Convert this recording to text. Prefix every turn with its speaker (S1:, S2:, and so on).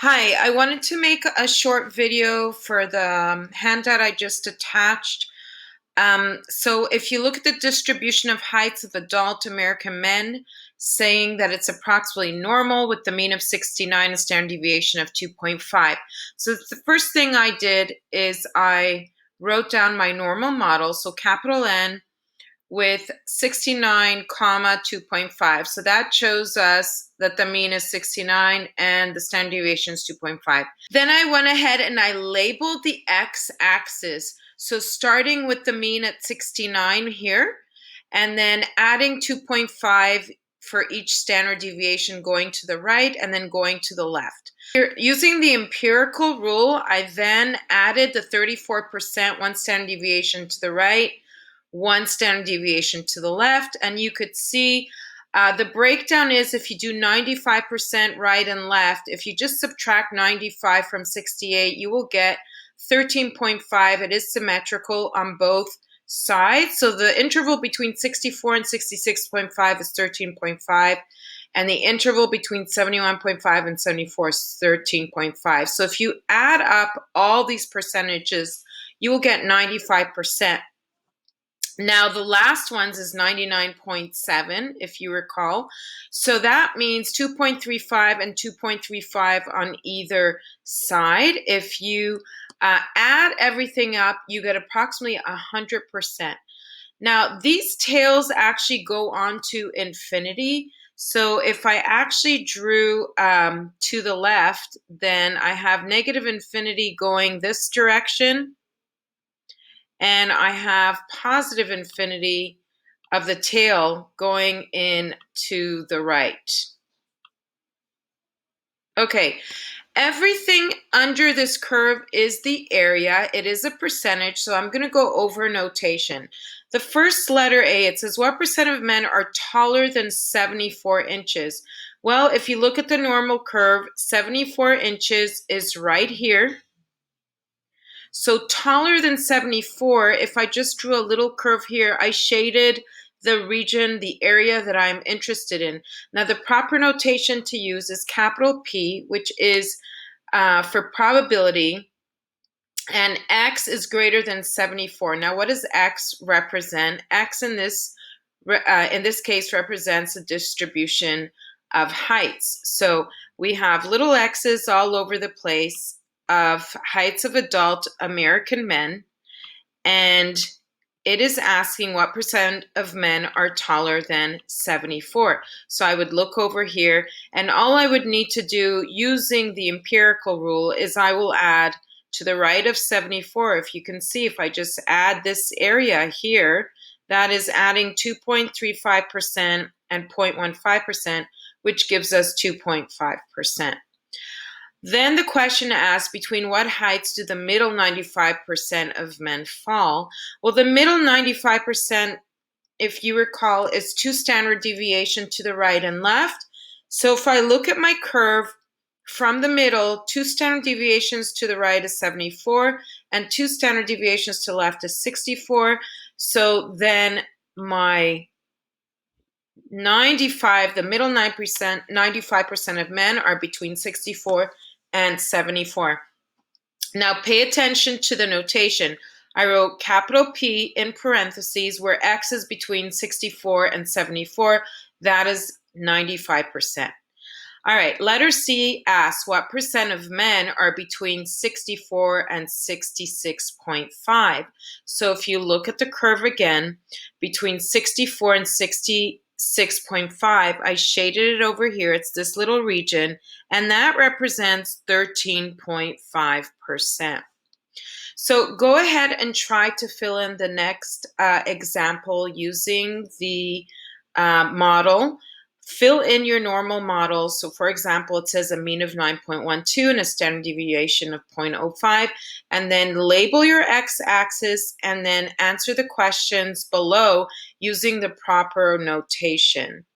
S1: Hi, I wanted to make a short video for the handout I just attached. So if you look at the distribution of heights of adult American men, saying that it's approximately normal with the mean of 69 and standard deviation of 2.5. So the first thing I did is I wrote down my normal model, so capital N, with 69 comma 2.5. So that shows us that the mean is 69 and the standard deviation is 2.5. Then I went ahead and I labeled the x-axis. So starting with the mean at 69 here, and then adding 2.5 for each standard deviation going to the right and then going to the left. Using the empirical rule, I then added the 34%, one standard deviation to the right, one standard deviation to the left, and you could see the breakdown is if you do 95% right and left, if you just subtract 95 from 68, you will get 13.5. It is symmetrical on both sides. So the interval between 64 and 66.5 is 13.5, and the interval between 71.5 and 74 is 13.5. So if you add up all these percentages, you will get 95%. Now, the last ones is 99.7, if you recall. So that means 2.35 and 2.35 on either side. If you add everything up, you get approximately 100%. Now, these tails actually go on to infinity. So if I actually drew to the left, then I have negative infinity going this direction, and I have positive infinity of the tail going in to the right. Okay, everything under this curve is the area. It is a percentage, so I'm going to go over notation. The first letter A, it says, what percent of men are taller than 74 inches? Well, if you look at the normal curve, 74 inches is right here. So taller than 74, if I just drew a little curve here, I shaded the region, the area that I'm interested in. Now, the proper notation to use is capital P, which is for probability, and X is greater than 74. Now, what does X represent? X in this case represents a distribution of heights. So we have little x's all over the place of heights of adult American men, and it is asking what percent of men are taller than 74. So I would look over here, and all I would need to do using the empirical rule is I will add to the right of 74. If you can see, if I just add this area here, that is adding 2.35% and 0.15%, which gives us 2.5%. Then the question asks, between what heights do the middle 95% of men fall? Well, the middle 95%, if you recall, is 2 standard deviation to the right and left. So if I look at my curve from the middle, 2 standard deviations to the right is 74, and 2 standard deviations to the left is 64. So then my 95, the middle 9%, 95% of men are between 64 and 74. Now pay attention to the notation. I wrote capital P in parentheses where X is between 64 and 74. That is 95%. All right, letter C asks what percent of men are between 64 and 66.5. So if you look at the curve again, between 64 and 66.5, I shaded it over here. It's this little region, and that represents 13.5%. So go ahead and try to fill in the next example using the model. Fill in your normal model. So for example, it says a mean of 9.12 and a standard deviation of 0.05, and then label your x-axis and then answer the questions below using the proper notation.